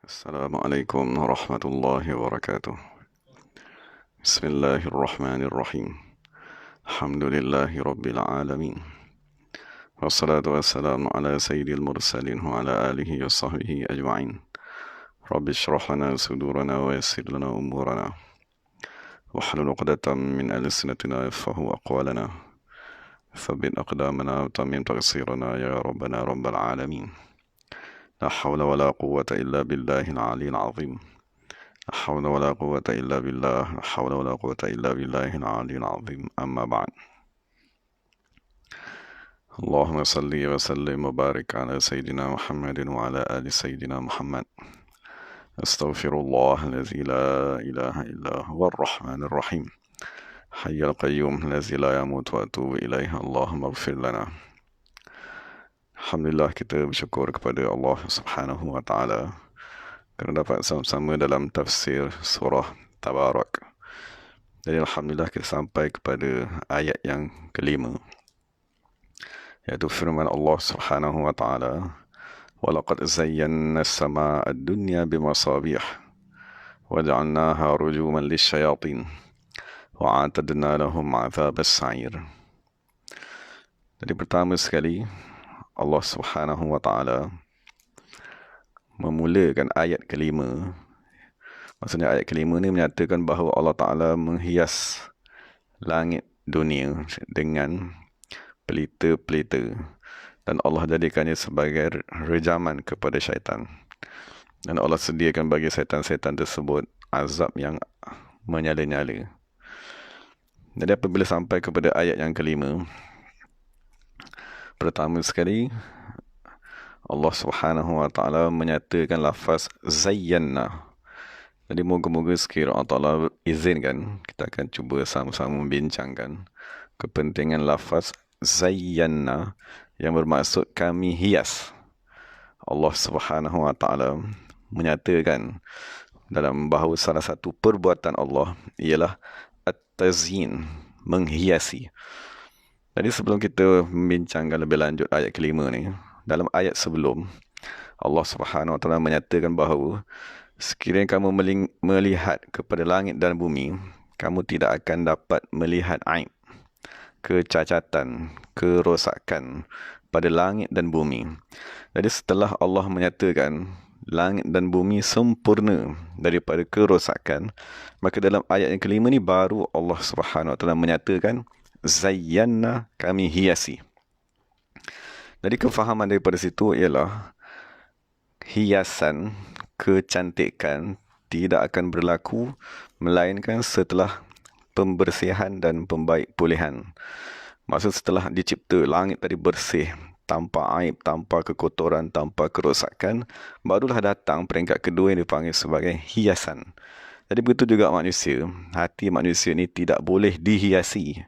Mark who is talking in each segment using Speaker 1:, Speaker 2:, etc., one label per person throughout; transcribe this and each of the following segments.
Speaker 1: Assalamualaikum warahmatullahi wabarakatuh. Bismillahirrahmanirrahim. Alhamdulillahi rabbil alamin. Wassalatu wassalamu ala sayyidil mursalin wa ala alihi wa sahbihi ajma'in. Rabbi shrah lana sudurana wa yassir lana umurana. Wahlul 'uqdatam min alsinatina yafqahu aqwalana. Thabbit aqdamana wa tammim taqsirana ya rabbana rabbal alamin. La hawla wa la quwwata illa billahil 'aliyyil 'azim. لا حول ولا قوة إلا بالله لا حول ولا قوة إلا بالله العلي العظيم أما بعد اللهم صل وسلم وبارك على سيدنا محمد وعلى آل سيدنا محمد أستغفر الله الذي لا إله إلا هو الرحمن الرحيم حي القيوم الذي لا يموت وأتوب إليه اللهم اغفر لنا. Alhamdulillah, kita bersyukur kepada Allah Subhanahu wa taala kerana dapat sama-sama dalam tafsir surah Tabarak. Jadi alhamdulillah kita sampai kepada ayat yang kelima, iaitu firman Allah Subhanahu wa taala, "Walaqad zayyana as-samaa'a ad-dunya bimasabih wa ja'alnaha rujuman lisyayatin wa a'tadna lahum 'adzabas sa'ir." Jadi pertama sekali Allah Subhanahu wa taala memulakan ayat kelima. Maksudnya ayat kelima ni menyatakan bahawa Allah Ta'ala menghias langit dunia dengan pelita-pelita, dan Allah jadikannya sebagai rejaman kepada syaitan, dan Allah sediakan bagi syaitan-syaitan tersebut azab yang menyala-nyala. Jadi apabila sampai kepada ayat yang kelima, pertama sekali Allah Subhanahu wa taala menyatakan lafaz zayyana. Jadi moga-moga sekiranya Allah Ta'ala izinkan, kita akan cuba sama-sama membincangkan kepentingan lafaz zayyana yang bermaksud kami hias. Allah Subhanahu wa taala menyatakan dalam bahawa salah satu perbuatan Allah ialah at-tazyin, menghiasi. Jadi sebelum kita membincangkan lebih lanjut ayat kelima ni, dalam ayat sebelum Allah Subhanahu wa taala menyatakan bahawa sekiranya kamu melihat kepada langit dan bumi, kamu tidak akan dapat melihat aib, kecacatan, kerosakan pada langit dan bumi. Jadi setelah Allah menyatakan langit dan bumi sempurna daripada kerosakan, maka dalam ayat yang kelima ni baru Allah Subhanahu wa taala menyatakan zayyana, kami hiasi. Jadi kefahaman daripada situ ialah hiasan, kecantikan tidak akan berlaku melainkan setelah pembersihan dan pembaik pulihan. Maksud setelah dicipta langit tadi bersih, tanpa aib, tanpa kekotoran, tanpa kerosakan, barulah datang peringkat kedua yang dipanggil sebagai hiasan. Jadi begitu juga manusia, hati manusia ini tidak boleh dihiasi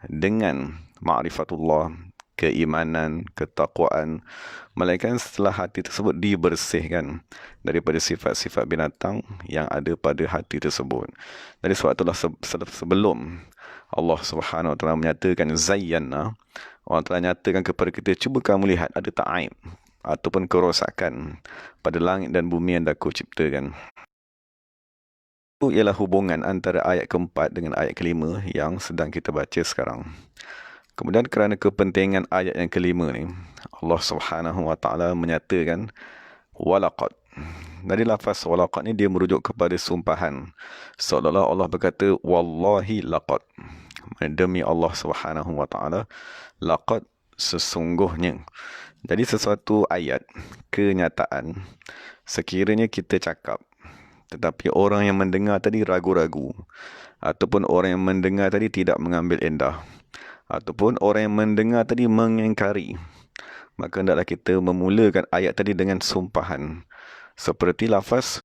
Speaker 1: dengan ma'rifatullah, keimanan, ketakwaan, melainkan setelah hati tersebut dibersihkan daripada sifat-sifat binatang yang ada pada hati tersebut. Jadi sebab itulah sebelum Allah Subhanahu wa taala menyatakan zayyana, Allah telah nyatakan kepada kita, cuba kamu lihat ada tak aib ataupun kerosakan pada langit dan bumi yang aku ciptakan. Itu ialah hubungan antara ayat keempat dengan ayat kelima yang sedang kita baca sekarang. Kemudian kerana kepentingan ayat yang kelima ni, Allah Subhanahu wa taala menyatakan walaqad. Dari lafaz walaqad ni dia merujuk kepada sumpahan. Seolah-olah Allah berkata wallahi laqad. Demi Allah Subhanahu wa taala, laqad, sesungguhnya. Jadi sesuatu ayat, kenyataan, sekiranya kita cakap tetapi orang yang mendengar tadi ragu-ragu, ataupun orang yang mendengar tadi tidak mengambil endah, ataupun orang yang mendengar tadi mengingkari, maka hendaklah kita memulakan ayat tadi dengan sumpahan seperti lafaz,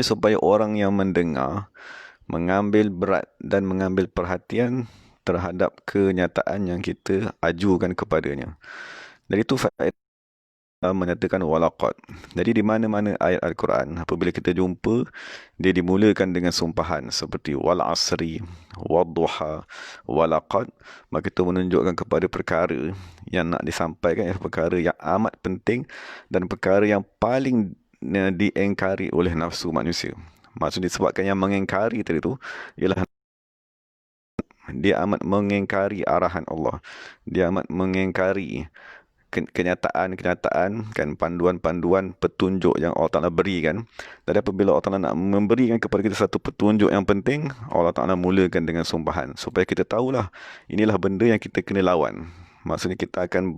Speaker 1: supaya orang yang mendengar mengambil berat dan mengambil perhatian terhadap kenyataan yang kita ajukan kepadanya. Jadi itu faedah menyatakan walaqad. Jadi di mana-mana ayat Al-Quran, apabila kita jumpa, dia dimulakan dengan sumpahan seperti wal asri, wadduha, walaqad, maka itu menunjukkan kepada perkara yang nak disampaikan, perkara yang amat penting dan perkara yang paling diingkari oleh nafsu manusia. Maksud disebabkan yang mengingkari tadi itu ialah dia amat mengingkari arahan Allah. Dia amat mengingkari kenyataan-kenyataan, kan, panduan-panduan, petunjuk yang Allah Ta'ala berikan. Dan apabila Allah Ta'ala nak memberikan kepada kita satu petunjuk yang penting, Allah Ta'ala mulakan dengan sumpahan, supaya kita tahulah inilah benda yang kita kena lawan. Maksudnya kita akan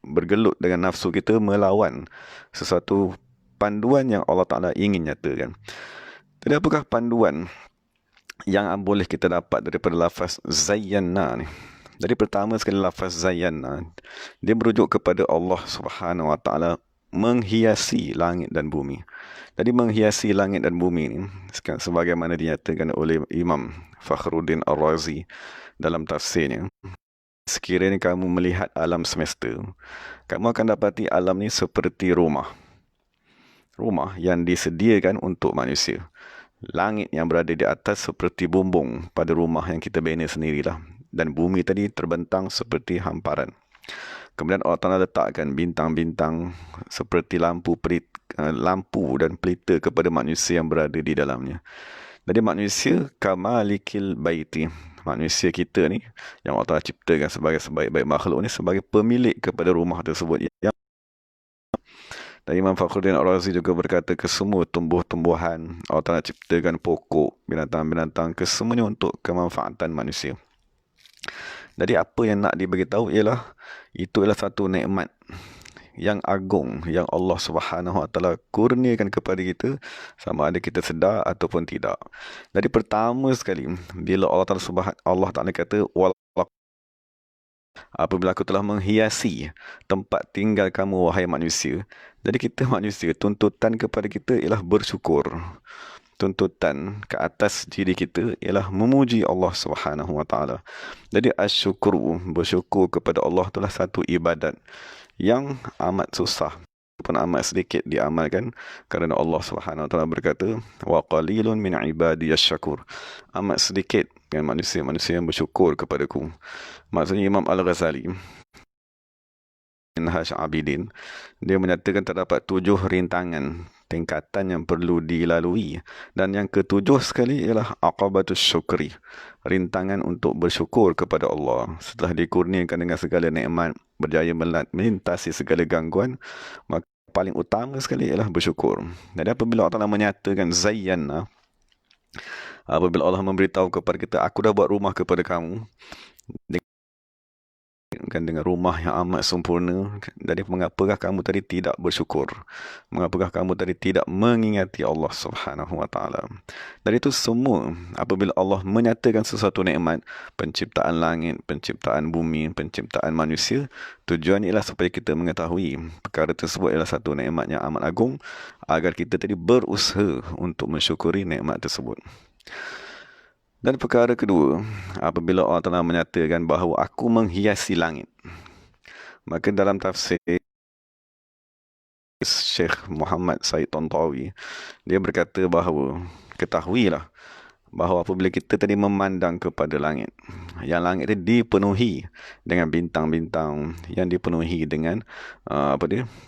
Speaker 1: bergelut dengan nafsu kita melawan sesuatu panduan yang Allah Ta'ala ingin nyatakan. Jadi apakah panduan yang boleh kita dapat daripada lafaz Zayyana ni? Jadi pertama sekali lafaz Zayyana, dia merujuk kepada Allah Subhanahu Wa Taala menghiasi langit dan bumi. Jadi menghiasi langit dan bumi ni, sebagaimana dinyatakan oleh Imam Fakhruddin Ar-Razi dalam tafsirnya, sekiranya kamu melihat alam semesta, kamu akan dapati alam ni seperti rumah. Rumah yang disediakan untuk manusia. Langit yang berada di atas seperti bumbung pada rumah yang kita bina sendirilah. Dan bumi tadi terbentang seperti hamparan. Kemudian Allah Ta'ala letakkan bintang-bintang seperti lampu dan pelita kepada manusia yang berada di dalamnya. Jadi manusia kamalikil baiti. Manusia kita ni, yang Allah Ta'ala ciptakan sebagai sebaik-baik makhluk ni, sebagai pemilik kepada rumah tersebut. Dan Imam Fakhruddin Ar-Razi juga berkata, kesemua tumbuh-tumbuhan, Allah Ta'ala ciptakan pokok, binatang-binatang, kesemuanya untuk kemanfaatan manusia. Jadi apa yang nak diberitahu ialah itu ialah satu nikmat yang agung yang Allah Subhanahu Wa Taala kurniakan kepada kita, sama ada kita sedar ataupun tidak. Jadi pertama sekali bila Allah Taala kata apabila aku telah menghiasi tempat tinggal kamu wahai manusia. Jadi kita manusia, tuntutan kepada kita ialah bersyukur. Tuntutan ke atas diri kita ialah memuji Allah Subhanahu Wa Taala. Jadi asyukru, bersyukur kepada Allah, itulah satu ibadat yang amat susah pun amat sedikit diamalkan, kerana Allah Subhanahu Wa Taala berkata, wa qalilun min ibadiyasy syakur. Amat sedikit kan manusia yang bersyukur kepadaku. Maksudnya Imam Al-Ghazali Minhaj Abidin, dia menyatakan terdapat 7 rintangan, tingkatan yang perlu dilalui, dan yang ketujuh sekali ialah aqabatus syukri, rintangan untuk bersyukur kepada Allah setelah dikurniakan dengan segala nikmat, berjaya melintasi segala gangguan, maka paling utama sekali ialah bersyukur. Jadi apabila Allah Ta'ala menyatakan Zayyana, apabila Allah memberitahu kepada kita, aku dah buat rumah kepada kamu dengan rumah yang amat sempurna. Jadi mengapakah kamu tadi tidak bersyukur? Mengapakah kamu tadi tidak mengingati Allah Subhanahu Wa Taala? Dari itu semua, apabila Allah menyatakan sesuatu nikmat, penciptaan langit, penciptaan bumi, penciptaan manusia, tujuan ialah supaya kita mengetahui perkara tersebut ialah satu nikmat yang amat agung, agar kita tadi berusaha untuk mensyukuri nikmat tersebut. Dan perkara kedua, apabila Allah Ta'ala menyatakan bahawa aku menghiasi langit, maka dalam tafsir Syekh Muhammad Said Tantawi, dia berkata bahawa, ketahuilah bahawa apabila kita tadi memandang kepada langit, yang langit itu dipenuhi dengan bintang-bintang, yang dipenuhi dengan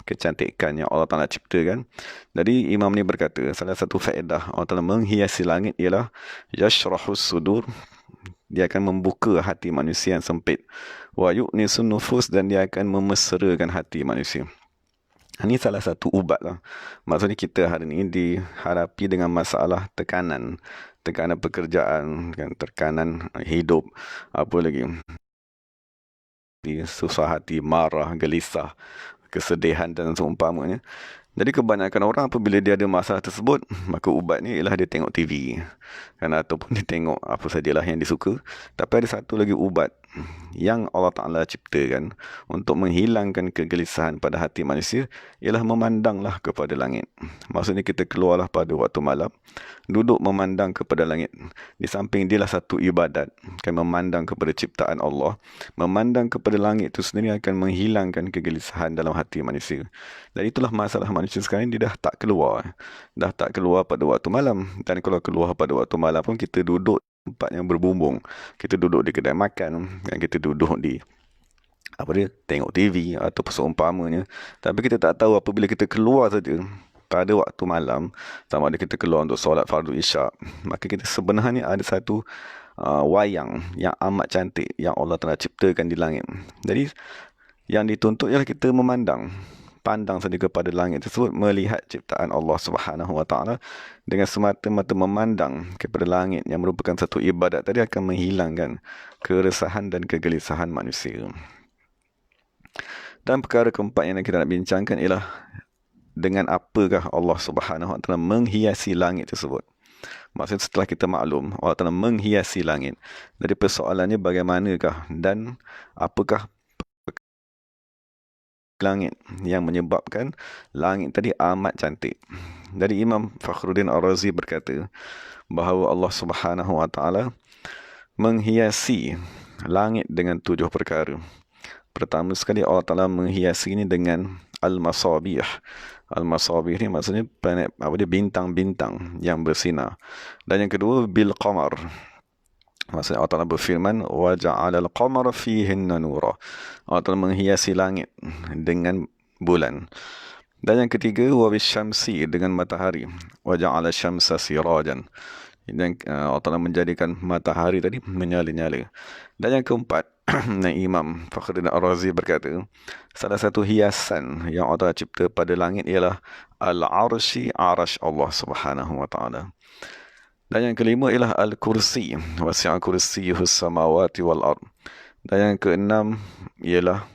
Speaker 1: kecantikan yang Allah Ta'ala ciptakan. Jadi imam ni berkata, salah satu faedah Allah Ta'ala menghiasi langit ialah yashrahus sudur, dia akan membuka hati manusia yang sempit, wa yu'nisun nufus, dan dia akan memeserakan hati manusia. Ini salah satu ubat lah. Maksudnya kita hari ini dihadapi dengan masalah tekanan pekerjaan, tekanan hidup, apa lagi, susah hati, marah, gelisah, kesedihan dan seumpamanya. Jadi kebanyakan orang apabila dia ada masalah tersebut, maka ubatnya ialah dia tengok TV, ataupun dia tengok apa sajalah yang dia suka. Tapi ada satu lagi ubat yang Allah Ta'ala ciptakan untuk menghilangkan kegelisahan pada hati manusia ialah memandanglah kepada langit. Maksudnya kita keluarlah pada waktu malam, duduk memandang kepada langit. Di samping dialah satu ibadat, kan memandang kepada ciptaan Allah. Memandang kepada langit itu sendiri akan menghilangkan kegelisahan dalam hati manusia. Dan itulah masalah manusia sekarang, dia dah tak keluar. Dah tak keluar pada waktu malam. Dan kalau keluar pada waktu malam pun kita duduk tempat yang berbumbung. Kita duduk di kedai makan, dan kita duduk di tengok TV atau seumpamanya. Tapi kita tak tahu apabila kita keluar saja pada waktu malam, sama ada kita keluar untuk solat fardu isyak, maka kita sebenarnya ada satu wayang yang amat cantik yang Allah telah ciptakan di langit. Jadi yang dituntut ialah kita pandang saja kepada langit tersebut, melihat ciptaan Allah Subhanahu Wa Taala. Dengan semata-mata memandang kepada langit yang merupakan satu ibadat tadi akan menghilangkan keresahan dan kegelisahan manusia. Dan perkara keempat yang kita nak bincangkan ialah dengan apakah Allah Subhanahu Wa Taala menghiasi langit tersebut. Maksudnya setelah kita maklum Allah Taala menghiasi langit, jadi persoalannya bagaimanakah dan apakah langit yang menyebabkan langit tadi amat cantik. Dari Imam Fakhruddin Ar-Razi berkata bahawa Allah Subhanahu Wa Taala menghiasi langit dengan 7 perkara. Pertama sekali Allah Taala menghiasi ini dengan al-masabih. Al-masabih ni maksudnya planet bintang-bintang yang bersinar. Dan yang kedua bil qamar. Maksudnya Allah Ta'ala berfirman wa ja'alal qamara fihinna nura. Allah Ta'ala menghiasi langit dengan bulan. Dan yang ketiga wa bisyamsi, dengan matahari. Wa ja'ala syamsa sirajan. Dan Allah Ta'ala menjadikan matahari tadi menyala-nyala. Dan yang keempat, Imam Fakhruddin Ar-Razi berkata, salah satu hiasan yang Allah Ta'ala cipta pada langit ialah al-arshi, arash Allah Subhanahu Wa Ta'ala. Dan yang kelima ialah al-kursi, wasi'a kursiyuhus samawati wal ard. Dan yang keenam ialah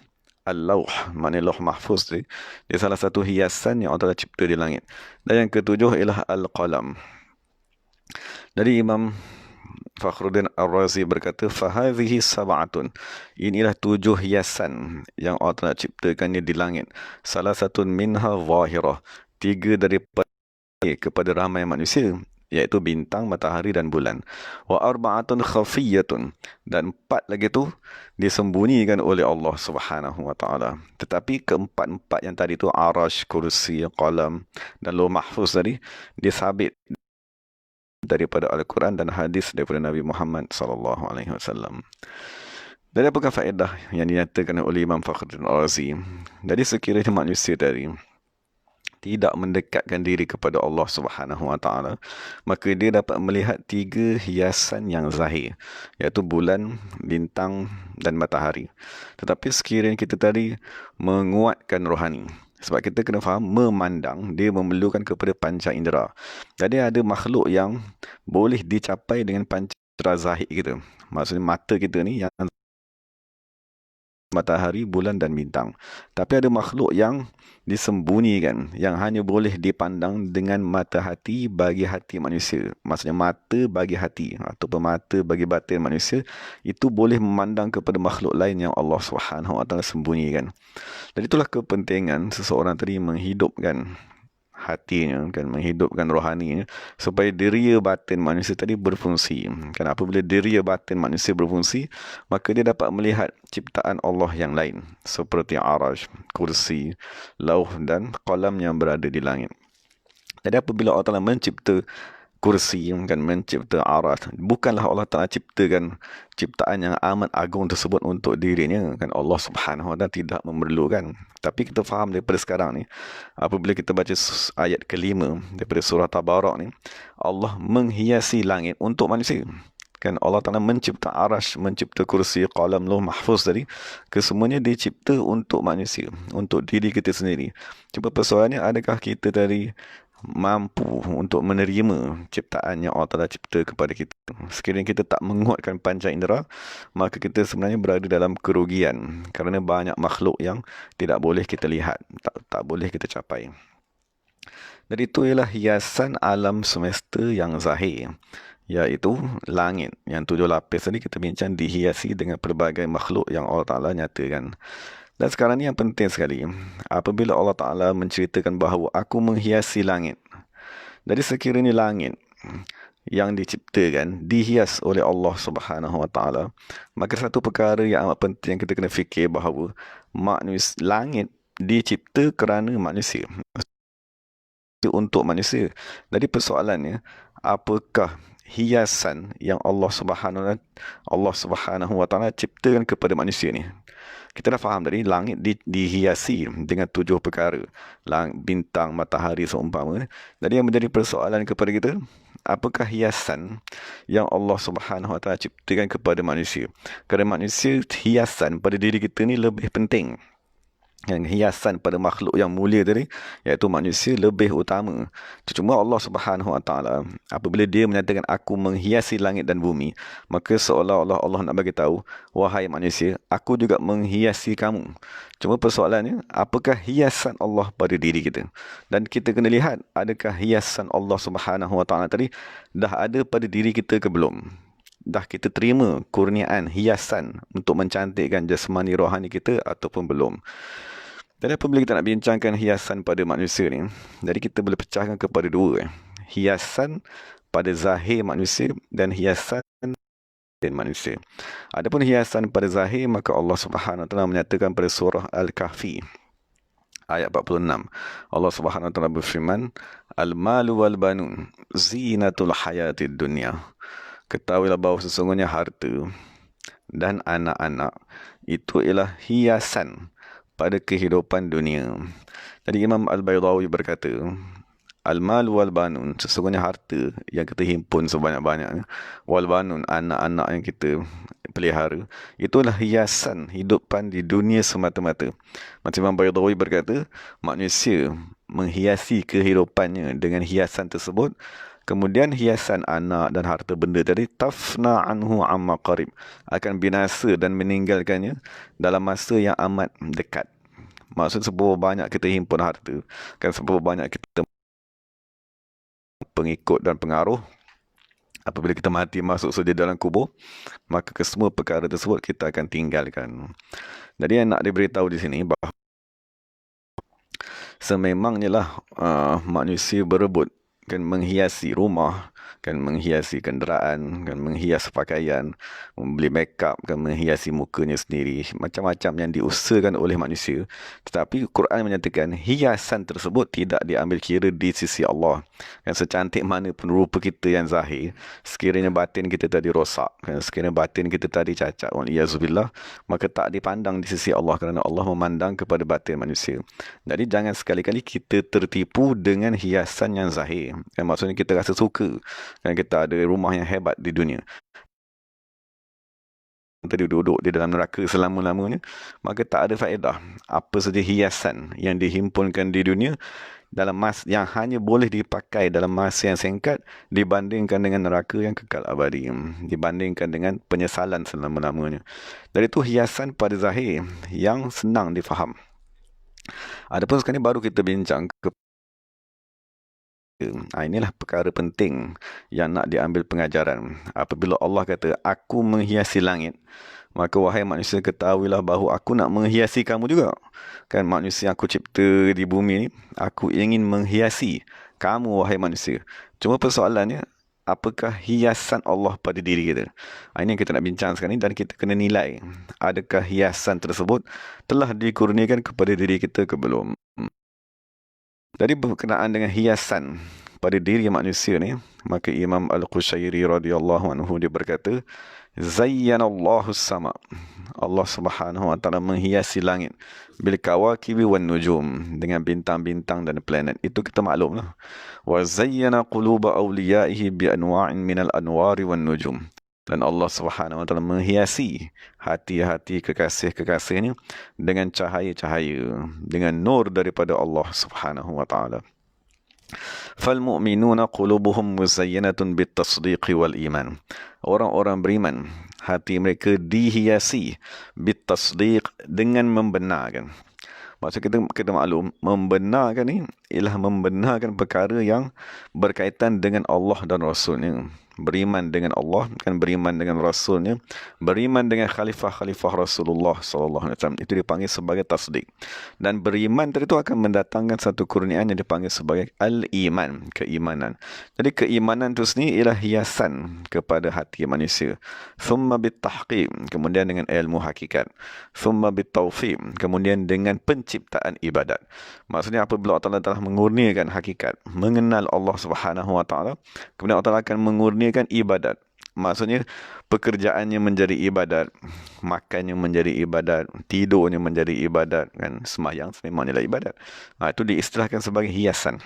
Speaker 1: al-lawh, maknanya lauh mahfuz dia salah satu hiasan yang Allah cipta di langit. Dan yang ketujuh ialah al-qalam. Jadi Imam Fakhruddin Ar-Razi berkata, fahadhihi sab'atun, inilah 7 hiasan yang Allah ciptakannya di langit. Salah satu minha zahirah, 3 daripada kepada ramai manusia, iaitu bintang, matahari dan bulan. Wa arba'atun khafiyatun, dan 4 lagi tu disembunyikan oleh Allah Subhanahu Wa Taala. Tetapi keempat-empat yang tadi tu, arash, kursi, qalam dan lauh mahfuz tadi, disabit daripada Al-Quran dan hadis daripada Nabi Muhammad sallallahu alaihi wasallam. Dari apakah faedah yang dinyatakan oleh Imam Fakhruddin Ar-Razi? Jadi sekiranya manusia tadi tidak mendekatkan diri kepada Allah Subhanahu Wa Taala, maka dia dapat melihat 3 hiasan yang zahir, iaitu bulan, bintang dan matahari. Tetapi sekiranya kita tadi menguatkan rohani, sebab kita kena faham, memandang dia memerlukan kepada panca indera. Jadi ada makhluk yang boleh dicapai dengan panca indera zahir kita. Maksudnya mata kita ni yang matahari, bulan dan bintang. Tapi ada makhluk yang disembunyikan, yang hanya boleh dipandang dengan mata hati bagi hati manusia. Maksudnya mata bagi hati ataupun mata bagi batin manusia itu boleh memandang kepada makhluk lain yang Allah Subhanahu Wa Taala sembunyikan. Dan itulah kepentingan seseorang tadi menghidupkan hatinya, kan, menghidupkan rohaninya, supaya diri batin manusia tadi berfungsi. Kan, apabila diri batin manusia berfungsi, maka dia dapat melihat ciptaan Allah yang lain, seperti arash, kursi, lauh dan qalam yang berada di langit. Jadi apabila Allah Ta'ala mencipta kursi, kan, mencipta arash, bukanlah Allah Ta'ala ciptakan ciptaan yang amat agung tersebut untuk dirinya, kan. Allah Subhanahu Wa Ta'ala tidak memerlukan. Tapi kita faham daripada sekarang ni, apabila kita baca ayat kelima daripada surah Tabarak ni, Allah menghiasi langit untuk manusia. Kan, Allah Ta'ala mencipta arash, mencipta kursi, qalam, lauh mahfuz tadi, kesemuanya dicipta untuk manusia, untuk diri kita sendiri. Cuma persoalannya, adakah kita tadi mampu untuk menerima ciptaan yang Allah Ta'ala cipta kepada kita? Sekiranya kita tak menguatkan panca indera, maka kita sebenarnya berada dalam kerugian, kerana banyak makhluk yang tidak boleh kita lihat, tak boleh kita capai. Dan itu ialah hiasan alam semesta yang zahir. iaitu langit. Yang 7 lapis tadi kita bincang dihiasi dengan pelbagai makhluk yang Allah Ta'ala nyatakan. Dan sekarang ni yang penting sekali. Apabila Allah Ta'ala menceritakan bahawa aku menghiasi langit. Jadi sekiranya langit yang diciptakan, dihias oleh Allah Subhanahu Wa Ta'ala, maka satu perkara yang amat penting yang kita kena fikir bahawa langit dicipta kerana manusia. Untuk manusia. Jadi persoalannya, apakah hiasan yang Allah Subhanahu Wa Ta'ala ciptakan kepada manusia ni? Kita dah faham tadi, langit dihiasi dengan 7 perkara. Bintang, matahari seumpama. Jadi yang menjadi persoalan kepada kita, apakah hiasan yang Allah Subhanahu Wa Ta'ala ciptakan kepada manusia? Kerana manusia, hiasan pada diri kita ni lebih penting. Yang hiasan pada makhluk yang mulia tadi, iaitu manusia, lebih utama. Cuma Allah Subhanahu Wa Ta'ala, apabila dia menyatakan aku menghiasi langit dan bumi, maka seolah-olah Allah nak bagi tahu, wahai manusia, aku juga menghiasi kamu. Cuma persoalannya, apakah hiasan Allah pada diri kita? Dan kita kena lihat, adakah hiasan Allah Subhanahu Wa Ta'ala tadi dah ada pada diri kita ke belum? Dah kita terima kurniaan hiasan untuk mencantikkan jasmani rohani kita ataupun belum? Jadi apabila kita nak bincangkan hiasan pada manusia ni, jadi kita boleh pecahkan kepada dua. Hiasan pada zahir manusia dan hiasan batin manusia. Adapun hiasan pada zahir, maka Allah Subhanahu Wa Ta'ala menyatakan pada surah Al-Kahfi ayat 46. Allah Subhanahu Wa Ta'ala berfirman, Al-malu wal-banun zinatul hayatid dunya. Ketahuilah bahawa sesungguhnya harta dan anak-anak itu ialah hiasan pada kehidupan dunia. Jadi Imam Al-Baydawi berkata, Al-mal wal-banun, sesungguhnya harta yang kita himpun sebanyak-banyaknya, wal-banun, anak-anak yang kita pelihara, itulah hiasan hidupan di dunia semata-mata. Macam Imam Baydawi berkata, manusia menghiasi kehidupannya dengan hiasan tersebut. Kemudian hiasan anak dan harta benda tadi, tafna anhu amma qarib, akan binasa dan meninggalkannya dalam masa yang amat dekat. Maksud seberapa banyak kita himpun harta, kan seberapa banyak kita pengikut dan pengaruh, apabila kita mati masuk saja dalam kubur, maka kesemua perkara tersebut kita akan tinggalkan. Jadi yang nak diberitahu di sini bahawa sememangnya lah manusia berebut kan menghiasi rumah, kan menghiasi kenderaan, kan menghias pakaian, membeli makeup, kan menghiasi mukanya sendiri, macam-macam yang diusahakan oleh manusia. Tetapi Quran menyatakan hiasan tersebut tidak diambil kira di sisi Allah. Kan secantik mana pun rupa kita yang zahir, sekiranya batin kita tadi rosak, kan sekiranya batin kita tadi cacat, waliyazubillah, maka tak dipandang di sisi Allah, kerana Allah memandang kepada batin manusia. Jadi jangan sekali-kali kita tertipu dengan hiasan yang zahir. Kan maksudnya kita rasa suka, kan kita ada rumah yang hebat di dunia, tadi duduk di dalam neraka selama-lamanya, maka tak ada faedah. Apa saja hiasan yang dihimpunkan di dunia dalam masa yang hanya boleh dipakai dalam masa yang singkat, dibandingkan dengan neraka yang kekal abadi, dibandingkan dengan penyesalan selama-lamanya. Jadi itu hiasan pada zahir yang senang difaham. Adapun sekarang ni baru kita bincang inilah perkara penting yang nak diambil pengajaran. Apabila Allah kata, aku menghiasi langit, maka wahai manusia, ketahuilah bahawa aku nak menghiasi kamu juga. Kan manusia yang aku cipta di bumi ni, aku ingin menghiasi kamu, wahai manusia. Cuma persoalannya, apakah hiasan Allah pada diri kita? Ini yang kita nak bincang sekarang ni, dan kita kena nilai, adakah hiasan tersebut telah dikurniakan kepada diri kita ke belum. Jadi berkenaan dengan hiasan pada diri manusia ni, maka Imam Al-Qushairi radhiyallahu anhu dia berkata, Zayyanallahu sama. Allah Subhanahu Wa Ta'ala menghiasi langit bil kawakibi wan nujum, dengan bintang-bintang dan planet. Itu kita maklum lah. Wa zayyana quluba awliyaihi bi anwa'in minal anwari wan nujum. Dan Allah Subhanahu Wa Ta'ala menghiasi hati-hati kekasih-kekasihnya dengan cahaya-cahaya, dengan nur daripada Allah Subhanahu Wa Ta'ala. Falmu'minuna qulubuhum muzayyanatun bitasdiqi wal iman. Orang-orang beriman, hati mereka dihiasi bitasdiq, dengan membenarkan. Maksud kita maklum, membenarkan ni ialah membenarkan perkara yang berkaitan dengan Allah dan Rasulnya. beriman dengan Allah, kan, beriman dengan Rasulnya, beriman dengan khalifah-khalifah Rasulullah sallallahu alaihi wasallam. Itu dipanggil sebagai tasdik. Dan beriman tadi itu akan mendatangkan satu kurniaan yang dipanggil sebagai al-iman, keimanan. Jadi keimanan itu sendiri ialah hiasan kepada hati manusia. Thumma bitahqiq, kemudian dengan ilmu hakikat. Thumma bitawfiq, kemudian dengan penciptaan ibadat. Maksudnya apabila Allah Ta'ala telah mengurniakan hakikat, mengenal Allah Subhanahu Wa Ta'ala, kemudian Allah Ta'ala akan mengurniakan ibadat. Maksudnya pekerjaannya menjadi ibadat, makannya menjadi ibadat, tidurnya menjadi ibadat, kan, sembahyang sememangnya ibadat. Itu diistilahkan sebagai hiasan.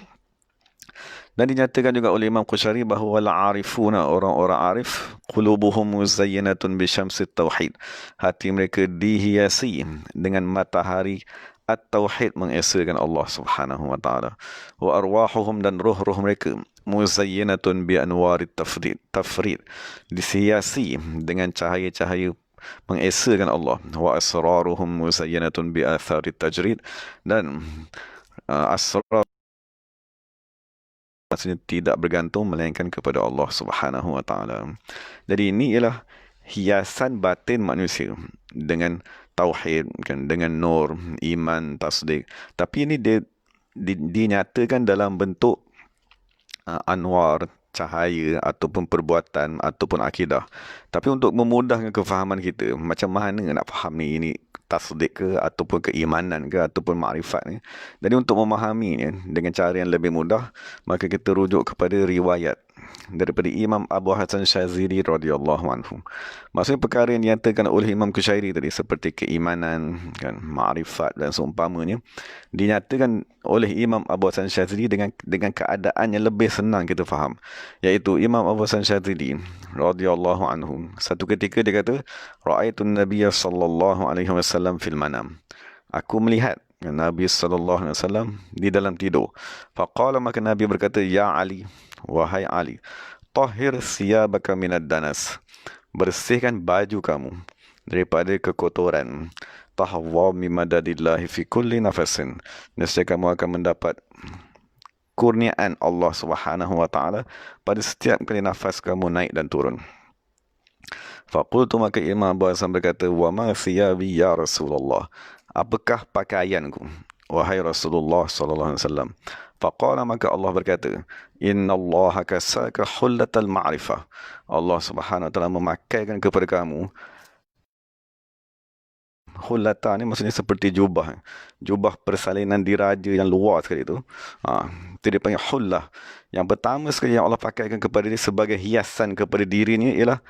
Speaker 1: Dan dinyatakan juga oleh Imam Qushayri bahawa al-arifuna, orang-orang arif, qulubuhum muzayyinatun bi syamsit tauhid. Hati mereka dihiasi dengan matahari at-tauhid, mengesakan Allah Subhanahu wa taala. Wa arwahuhum, dan roh-roh mereka muzayyinatun bi anwarit tafrid. Dihiasi dengan cahaya-cahaya mengesakan Allah. Wa asraruhum muzayyinatun bi atharit tajrid, dan asrar maksudnya tidak bergantung melainkan kepada Allah Subhanahu wa taala. Jadi ini ialah hiasan batin manusia dengan tauhid, kan, dengan nur, iman, tasdik. Tapi ini dinyatakan dalam bentuk anwar, cahaya, ataupun perbuatan, ataupun akidah. Tapi untuk memudahkan kefahaman kita, macam mana nak faham ini tasdik ke, ataupun keimanan ke, ataupun makrifat ni. Jadi untuk memahaminya dengan cara yang lebih mudah, maka kita rujuk kepada riwayat daripada Imam Abu Hasan Syazili radhiyallahu anhu. Maksudnya perkara yang dinyatakan oleh Imam Qushayri tadi, seperti keimanan, kan, makrifat dan seumpamanya, dinyatakan oleh Imam Abu Hasan Syazili dengan keadaan yang lebih senang kita faham. Iaitu Imam Abu Hasan Syazili radhiyallahu anhu, satu ketika dia kata, ra'aitun nabiyya sallallahu alaihi wasallam fil manam. Aku melihat Nabi sallallahu alaihi wasallam di dalam tidur. Faqala, maka Nabi berkata, ya Ali, wahai Ali, tahhir siyabaka minad danas. Bersihkan baju kamu daripada kekotoran. Tahawwa mimadadillahi fi kulli nafasin. Nescaya kamu akan mendapat kurniaan Allah Subhanahu wa taala pada setiap kali nafas kamu naik dan turun. Faqultu, maka Imam Abu Hasan berkata, wa ma thiyabi ya Rasulullah. Apakah pakaianku, wahai Rasulullah sallallahu alaihi wasallam? Faqala, maka Allah berkata, innallaha kasaka hullatal ma'rifah. Allah Subhanahu wa taala memakaikan kepada kamu hullata, ni maksudnya seperti jubah. Jubah persalinan diraja yang luar sekali itu. Itu dia panggil hullah. Yang pertama sekali yang Allah pakaikan kepada dia sebagai hiasan kepada dirinya ialah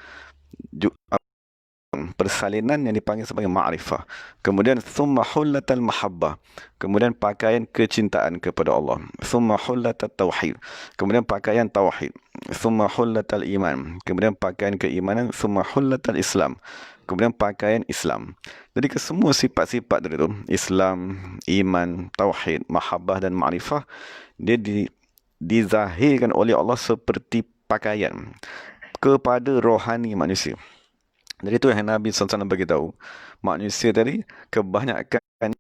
Speaker 1: persalinan yang dipanggil sebagai ma'rifah. Kemudian thumma hullatal mahabbah, kemudian pakaian kecintaan kepada Allah. Thumma hullatat tauhid, kemudian pakaian tauhid. Thumma hullatal iman, kemudian pakaian keimanan. Thumma hullatal islam, kemudian pakaian Islam. Jadi kesemua sifat-sifat dari itu, Islam, iman, tauhid, mahabbah dan ma'rifah, dia dizahirkan oleh Allah seperti pakaian kepada rohani manusia. Jadi itu yang Nabi SAW beritahu. Manusia tadi kebanyakan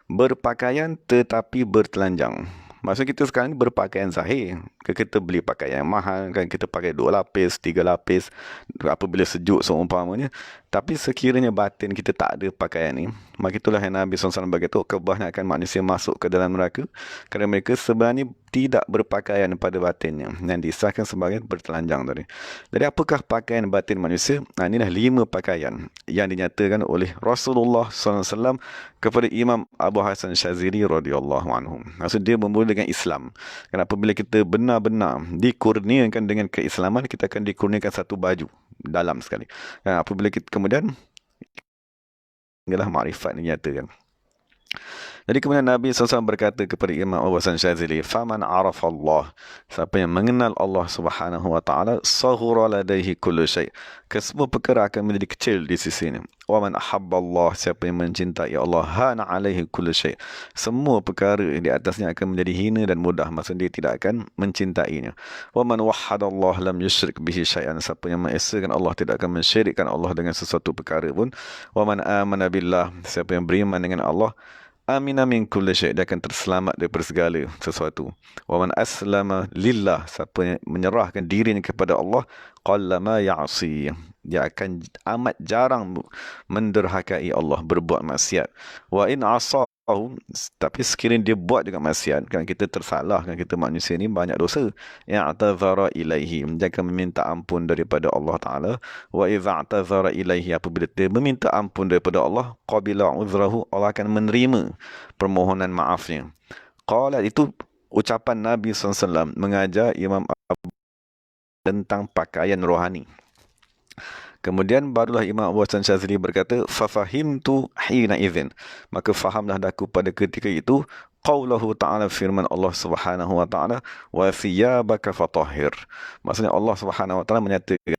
Speaker 1: berpakaian tetapi bertelanjang. Maksud kita sekarang ni berpakaian zahir. Kita beli pakaian yang mahal, kan, kita pakai 2 lapis, 3 lapis apabila sejuk seumpamanya. Tapi sekiranya batin kita tak ada pakaian ni, maka itulah yang Nabi SAW berkata, kebanyakan manusia masuk ke dalam neraka kerana mereka sebenarnya tidak berpakaian pada batinnya, yang disahkan sebagai bertelanjang tadi. Jadi apakah pakaian batin manusia? Inilah 5 pakaian yang dinyatakan oleh Rasulullah SAW kepada Imam Abu Hasan Syazili radhiyallahu anhu. Maksud dia bermula dengan Islam. Kerana apabila kita benar-benar dikurniakan dengan keislaman, kita akan dikurniakan satu baju dalam sekali. Dan apabila kita kemudian ialah makrifat dinyatakan. Jadi kemudian Nabi SAW berkata kepada Imam Abu Hasan Syazili, faman arafa Allah, siapa yang mengenal Allah Subhanahu wa taala, sahura ladaihi kullu syai, kesemua perkara akan menjadi kecil di sisinya. Wa man ahabba Allah, siapa yang mencintai Allah, hana alaihi kullu syai, semua perkara di atasnya akan menjadi hina dan mudah, maksudnya dia tidak akan mencintainya. Wa man wahhada Allah lam yusyrik bihi syai'an, siapa yang mengesahkan Allah tidak akan mensyirikkan Allah dengan sesuatu perkara pun. Wa man amana billah, siapa yang beriman dengan Allah, amina min kulli syai', dia akan terselamat daripada segala sesuatu. Wa man aslama lillah, siapa yang menyerahkan dirinya kepada Allah, qalla ma ya'si, dia akan amat jarang menderhakai Allah, berbuat maksiat. Wa in asahu, tapi sekiranya dia buat juga maksiat, kan kita tersalah, kan kita manusia ni banyak dosa, i'tazara ilaihi, dia akan meminta ampun daripada Allah Ta'ala. Wa idza i'tazara ilaihi, apabila dia meminta ampun daripada Allah, qabila uzrahu, Allah akan menerima permohonan maafnya. Qala, itu ucapan Nabi SAW mengajar Imam Abu tentang pakaian rohani. Kemudian barulah Imam Abu Hasan Syazili berkata, fafahimtu hina idzin, maka fahamlah daku pada ketika itu, qaulahu ta'ala, firman Allah Subhanahu wa ta'ala, wa thiyabaka fatahhir. Maksudnya Allah Subhanahu wa ta'ala menyatakan,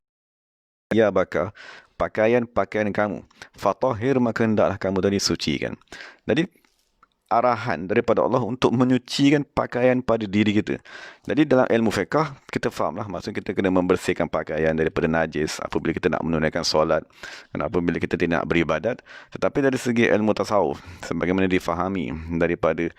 Speaker 1: thiyabaka, pakaian-pakaian kamu, fatahhir, maka hendaklah kamu tadi sucikan. Jadi arahan daripada Allah untuk menyucikan pakaian pada diri kita. Jadi dalam ilmu fiqh, kita fahamlah, maksudnya kita kena membersihkan pakaian daripada najis apabila kita nak menunaikan solat, dan apabila kita tidak beribadat. Tetapi dari segi ilmu tasawuf, sebagaimana difahami daripada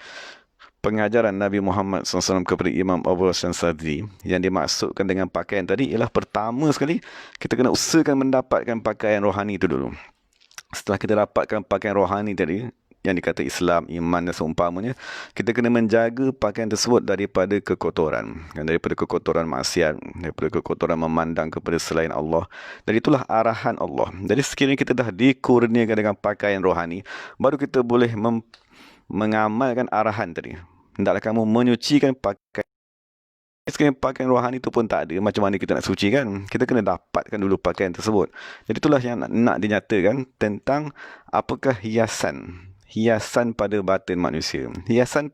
Speaker 1: pengajaran Nabi Muhammad SAW kepada Imam Abu Hasan Syazili, yang dimaksudkan dengan pakaian tadi ialah, pertama sekali, kita kena usahakan mendapatkan pakaian rohani itu dulu. Setelah kita dapatkan pakaian rohani tadi, yang dikata Islam, iman dan seumpamanya, kita kena menjaga pakaian tersebut daripada kekotoran, daripada kekotoran maksiat, daripada kekotoran memandang kepada selain Allah. Dan itulah arahan Allah. Jadi sekiranya kita dah dikurniakan dengan pakaian rohani, baru kita boleh mengamalkan arahan tadi. Hendaklah kamu menyucikan pakaian. Sekiranya pakaian rohani itu pun tak ada, macam mana kita nak suci kan? Kita kena dapatkan dulu pakaian tersebut. Jadi itulah yang nak dinyatakan tentang apakah hiasan pada batin manusia. Hiasan,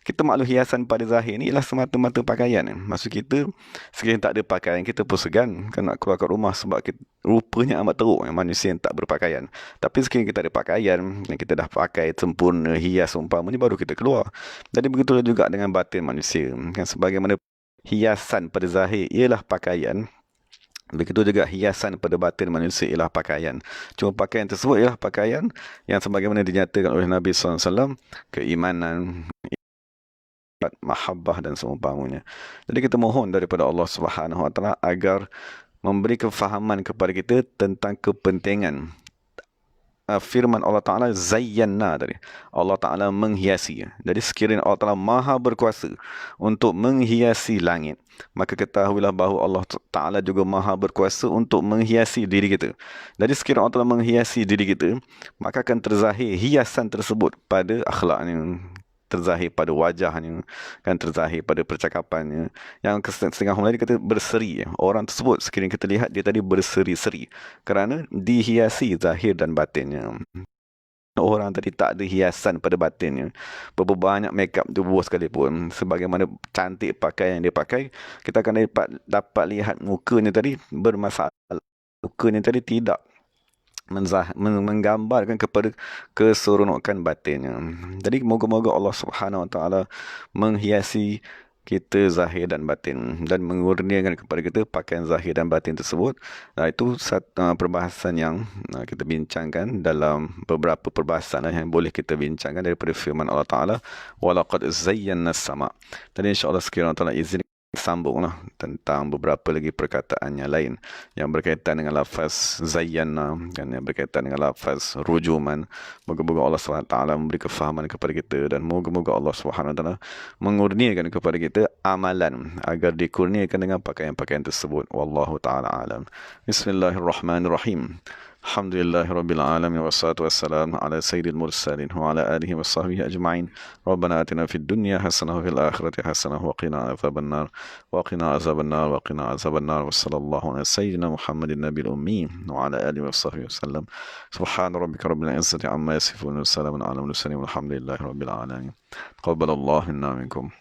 Speaker 1: kita maklum hiasan pada zahir ni ialah semata-mata pakaian. Maksud kita, sekiranya tak ada pakaian, kita pun segan kan nak keluar kat rumah, sebab kita, rupanya amat teruk manusia yang tak berpakaian. Tapi sekiranya kita ada pakaian, kita dah pakai sempurna, hias umpamanya, baru kita keluar. Jadi begitulah juga dengan batin manusia. Kan sebagaimana hiasan pada zahir ialah pakaian, begitu juga hiasan pada batin manusia ialah pakaian. Cuma pakaian tersebut ialah pakaian yang sebagaimana dinyatakan oleh Nabi SAW, keimanan, mahabbah dan seumpamanya. Jadi kita mohon daripada Allah Subhanahu Wa Taala agar memberi kefahaman kepada kita tentang kepentingan firman Allah Ta'ala, zayyanna tadi. Allah Ta'ala menghiasi. Jadi sekiranya Allah Ta'ala maha berkuasa untuk menghiasi langit, maka ketahuilah bahawa Allah Ta'ala juga maha berkuasa untuk menghiasi diri kita. Jadi sekiranya Allah Ta'ala menghiasi diri kita, maka akan terzahir hiasan tersebut pada akhlaknya, terzahir pada wajahnya, kan terzahir pada percakapannya. Yang setengah orang lain kata berseri. Orang tersebut sekiranya kita lihat, dia tadi berseri-seri kerana dihiasi zahir dan batinnya. Orang tadi tak ada hiasan pada batinnya, berapa banyak makeup tubuh sekalipun, sebagaimana cantik pakaian yang dia pakai, kita akan dapat lihat mukanya tadi bermasalah. Mukanya tadi tidak menggambarkan kepada keseronokan batinnya. Jadi moga-moga Allah Subhanahu Wa Taala menghiasi kita zahir dan batin, dan mengurniakan kepada kita pakaian zahir dan batin tersebut. Itu satu perbahasan yang kita bincangkan dalam beberapa perbahasan yang boleh kita bincangkan daripada firman Allah Ta'ala, walaqad zayyana as-sama'. Tadi insya-Allah sekiranya Allah Ta'ala izin, sambunglah tentang beberapa lagi perkataan yang lain yang berkaitan dengan lafaz zayyana, dan yang berkaitan dengan lafaz rujuman. Moga-moga Allah SWT memberi kefahaman kepada kita, dan moga-moga Allah SWT mengurniakan kepada kita amalan agar dikurniakan dengan pakaian-pakaian tersebut. Wallahu ta'ala alam. Bismillahirrahmanirrahim. Alhamdulillahirabbil alamin, wassalatu wassalamu ala sayyidil mursalin wa ala alihi washabbihi ajma'in. Rabbana atina fid dunya hasanah wa fil akhirati hasanah wa qina adzabannar wa qina azabannar wa qina azabannar. Wassallallahu ala sayyidina Muhammadin nabiyil ummi wa ala alihi washabbihi wasallam. Subhana rabbika rabbil izzati amma yasifun wa salamun ala mursalin walhamdulillahirabbil alamin. Taqabbalallahu minna minkum.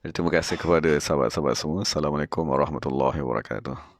Speaker 1: Terima kasih kepada sahabat-sahabat semua. Assalamualaikum warahmatullahi wabarakatuh.